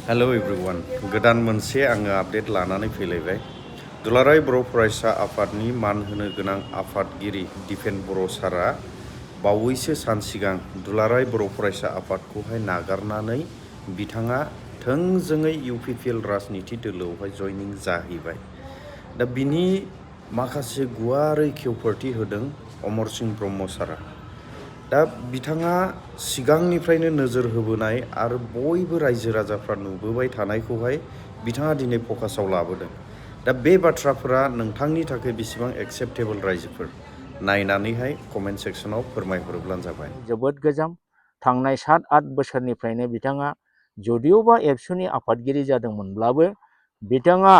Hello everyone गोदान मोनसे आङो आपडेट लानानै फैलायबाय दुलाराय बर' फरायसा आफादनि मान होनो गोनां आफादगिरि दिपेन बर' सारा बावैसो सान सिगां दुलाराय बर' फरायसा आफादखौहाय नागारनानै बिथाङा थोंजोङै इउपिपिएल राजनिति दोलोआवहाय जयनिं जाहैबाय। दा बिनि माखासे गुवारै खेवफोरथि होदों अमर सिंह ब्रह्म सारा। दा बिथाङा सिगांनिफ्रायनो नोजोर होबोनाय आरो बयबो रायजो राजाफ्रा नुबोबाय थानायखौहाय बिथाङा दिनै फकासाव लाबोदों। दा बे बाथ्राफोरा नोंथांनि थाखाय बेसेबां एक्सेप्टेबल रायजोफोर नायनानैहाय कमेन्ट सेक्सनाव फोरमायहरोब्लानो जाबाय। जोबोद गोजाम थांनाय 7-8 बोसोरनिफ्रायनो बिथाङा जदिअबा एबसुनि आफादगिरि जादोंमोनब्लाबो बिथाङा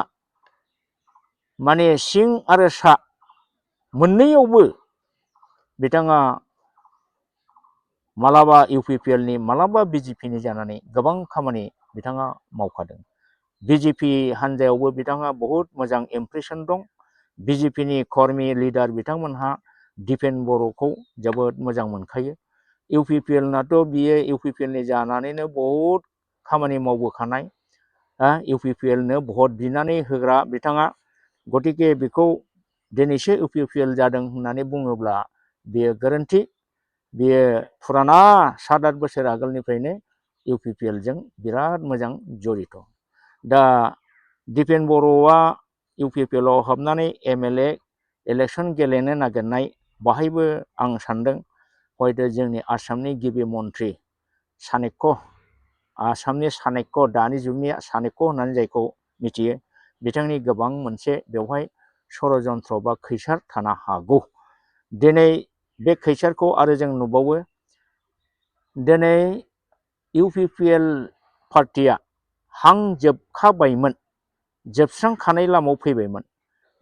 माने सिं आरो सा मोननैयावबो बिथाङा मालाबा इउपिपिएलनि मालाबा बिजेपिनि जानानै गोबां खामानि बिथाङा मावखादों। बिजेपि हान्जायावबो बिथाङा बहुद मोजां इमप्रेसन दं। बिजेपिनि कर्मि लिडार बिथांमोनहा दिपेन बर'खौ जोबोद मोजां मोनखायो। इउपिपिएलनाथ' बियो इउपिपिएलनि जानानैनो बहुद खामानि मावबोखानाय, इउपिपिएलनो भट बिनानै होग्रा बिथाङा। गतिके बेखौ दिनैसो इउपिपिएल जादों होननानै बुङोब्ला बेयो गोरोन्थि। बेयो फुराना 7-8 बोसोर आगोलनिफ्रायनो इउपिपिएलजों बिराद मोजां जड़ित। दा दिपेन बर'आ इउपिपिएलआव हाबनानै एमएलए इलेक्सन गेलेनो नागिरनाय बाहायबो आं सान्दों हयथ' जोंनि आसामनि गिबि मन्त्रि चाणक्य, आसामनि चाणक्य, दानि जुगनि चाणक्य होननानै जायखौ मिथियो, बिथांनि गोबां मोनसे बेवहाय षड़यन्त्र बा खैसार थानो हागौ। दिनै बे खैसारखौ आरो जों नुबावो। दिनै इउपिपिएल पार्टिया हां जोबखाबायमोन, जोबस्रांखानाय लामायाव फैबायमोन।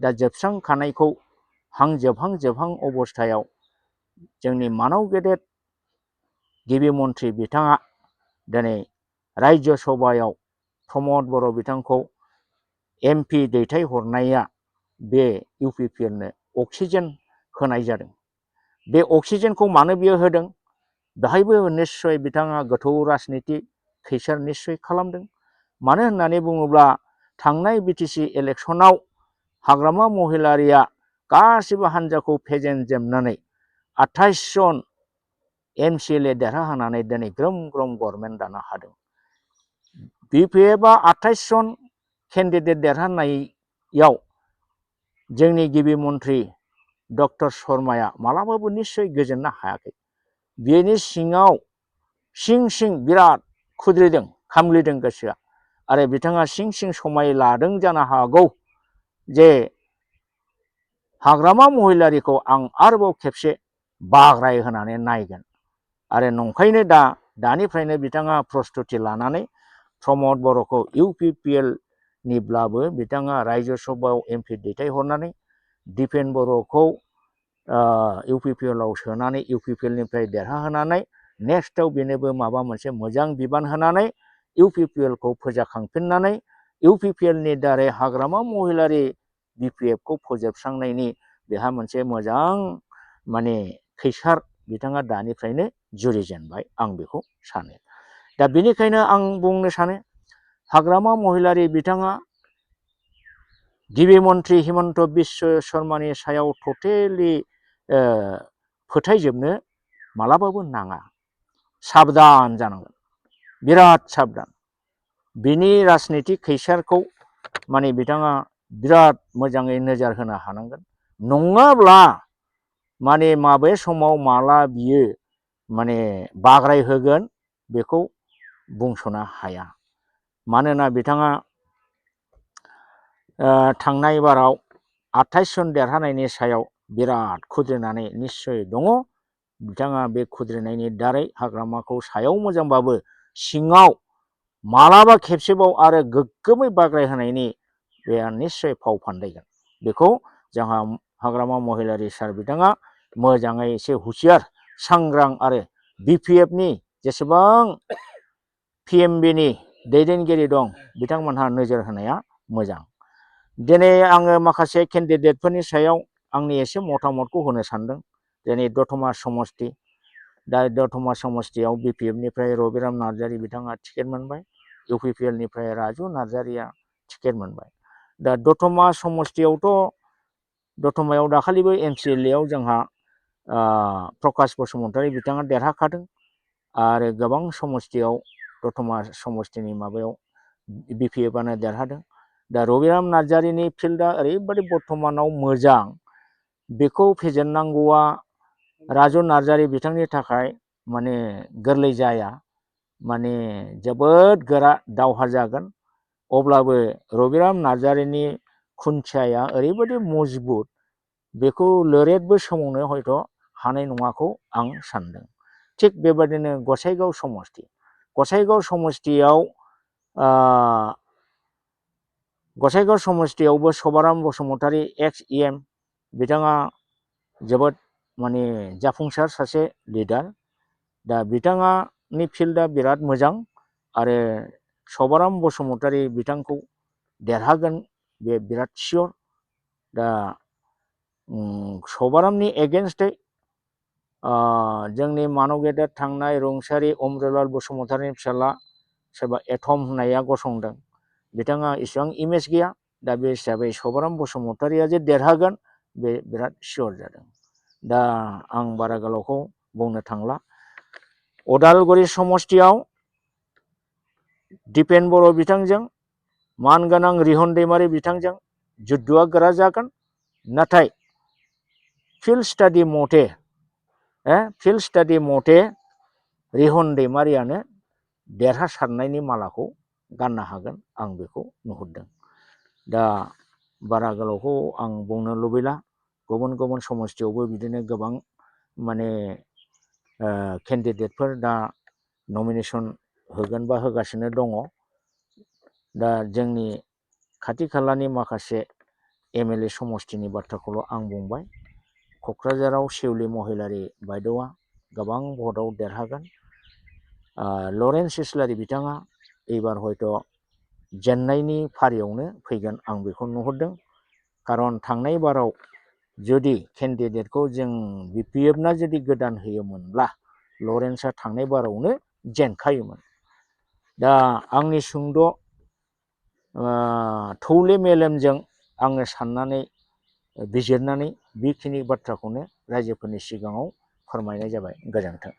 दा जोबस्रांखानायखौ हां जोबहां अबस्थायाव जोंनि मानव गेदेर गिबि मन्त्रि बिथाङा दिनै रायजो सभायाव प्रमद बर' बिथांखौ एमपि दैथायहरनाया बे इउपिपिएलनो अक्सिजेन होनाय जादों। बे अक्सिजेनखौ मानो बियो होदों? बेहायबो निस्सय बिथाङा गोथौ राजनिति खैसार निस्सय खालामदों। मानो होननानै बुङोब्ला थांनाय बिटिसि इलेक्सनाव हाग्रामा महिलारिया गासिबो हान्जाखौ फेजेनजोबनानै 28 जन एमसिएलए देरहाहोनानै दिनै ग्रोम ग्रोम गभर्नमेन्ट दानो हादों। बिपिएफआ 28 जन केन्डिडेट देरहानायाव जोंनि गिबि मन्त्रि डक्टर शर्माया मालाबाबो निस्सय गोजोननो हायाखै। बेनि सिङाव सिं बिराद खुद्रिदों, खामग्लिदों गोसोआ। आरो बिथाङा सिं समाय लादों जानो हागौ जे हाग्रामा महिलारिखौ आं आरोबाव खेबसे बाग्राय होनानै नायगोन। आरो नंखायनो दानिफ्रायनो बिथाङा प्रस्तुति लानानै प्रमद बर'खौ इउपिपिएलनिब्लाबो बिथाङा रायजो सभायाव एमपि दैथायहरनानै दिपेन बर'खौ इउपिपिएलआव सोनानै इउपिपिएलनिफ्राय देरहाहोनानै नेक्स्टआव बेनोबो माबा मोनसे मोजां बिबान होनानै इउपिपिएलखौ फोजाखांफिननानै इउपिपिएलनि दारै हाग्रामा महिलारि बिपिएफखौ फोजोबस्रांनायनि बेहा मोनसे मोजां माने खैसार बिथाङा दानिफ्रायनो जुरिजेनबाय, आं बेखौ सानो। दा बेनिखायनो आं बुंनो सानो हाग्रामा महिलारि बिथाङा गिबि मन्त्रि हिमन्त बिश्व शर्मानि सायाव टटेलि फोथायजोबनो मालाबाबो नाङा। साबधान जानांगोन, बिराद साबधान। बिनि राजनितिक खैसारखौ माने बिथाङा बिराद मोजाङै नोजोर होनो हानांगोन। नङाब्ला माने माबे समाव माला बियो माने बाग्राय होगोन बेखौ बुंस'नो हाया। मानोना बिथाङा थांनाय बाराव 28 जन देरहानायनि सायाव बिराद खुद्रिनानै निस्सय दङ। बिथाङा बे खुद्रिनायनि दारै हाग्रामाखौ सायाव मोजांबाबो सिङाव मालाबा खेबसेबाव आरो गोग्गोमै बाग्राय होनायनि बे निस्सय फाव फान्दायगोन। बेखौ जोंहा हाग्रामा महिलारि सार बिथाङा मोजाङै एसे हुसियार सांग्रां आरो बिपिएफनि जेसेबां पिएमबिनि दैदेनगिरि दं बिथांमोनहा नोजोर होनाया मोजां। दिनै आङो माखासे केन्डिडेटफोरनि सायाव आंनि एसे मतामतखौ होनो सानदों। दिनै दतमा समस्ति, दा दतमा समस्तियाव बिपिएफनिफ्राय रबिराम नार्जारि बिथाङा टिकेट मोनबाय। UPPL निफ्राय राजु नार्जारिया टिकेट मोनबाय। दा दतमा समस्तियावथ' दतमायाव दाखालिबो MCLA आव जोंहा प्रकाश बसुमतारी बिथाङा देरहाखादों आरो गोबां समस्तियाव दतमा समस्तिनि माबायाव BPFआनो देरहादों। दा रबिराम नार्जारिनि फिल्डआ ओरैबायदि बर्थमानाव मोजां, बेखौ फेजेननांगौआ राजु नार्जारि बिथांनि थाखाय माने गोरलै जाया, माने जोबोद गोरा दावहा जागोन। अब्लाबो रबिराम नार्जारिनि खुन्थियाया ओरैबायदि मजबुत, बेखौ लोरेटबो सोमावनो हयथ' हानाय नङाखौ आं सानदों। थिग बेबादिनो गसाइगाव समस्तियावबो सभाराम बसुमतारी XEM बिथाङा जोबोद माने जाफुंसार सासे लिडार। दा बिथाङानि फिल्डआ बिराद मोजां आरो सभाराम बसुमतारी बिथांखौ देरहागोन बे बिराद सियर। दा सभारामनि एगेन्स्टै जोंनि मानव गेदेर थांनाय रुंसारि अमृतलाल बसुमतारीनि फिसाला सोरबा एथम होननाया गसंदों, बिथाङा इसेबां इमेज गैया। दा बे हिसाबै सभाराम बसुमतारीया जे देरहागोन बे बिराद सियर जादों। दा आं बारा गोलावखौ बुंनो थांला। उदालगुरि समस्तियाव दिपेन बर' बिथांजों मानगोनां रिहन दैमारि बिथांजों जुद्धआ गोरा जागोन। नाथाय फिल्ड स्टाडि मथे रिहन दैमारियानो देरहासारनायनि मालाखौ गाननो हागोन, आं बेखौ नुहुरदों। दा बारा गोलावखौ आं बुंनो लुबैला। गुबुन गुबुन समस्तियावबो बिदिनो गोबां माने केन्डिडेटफोर दा नमिनेसन होगोन बा होगासिनो दङ। दा जोंनि खाथि खालानि माखासे MLA समस्तिनि बाथ्राखौल' आं बुंबाय। क'क्राझाराव शिउलि महिलारि बायद'आ गोबां भटआव देरहागोन। लरेन्स इस्लारि बिथाङा एबार हयथ' जेननायनि फारियावनो फैगोन, आं बेखौ नुहुरदों। खारन थांनाय बाराव जुदि केन्डिडेटखौ जों BPFना जुदि गोदान होयोमोनब्ला लरेन्सआ थांनाय बारावनो जेनखायोमोन। दा आंनि सुंद' थौले मेलेमजों आङो साननानै बिजिरनानै बेखिनि बाथ्राखौनो रायजोफोरनि सिगाङाव फोरमायनाय जाबाय। गोजोन्थों।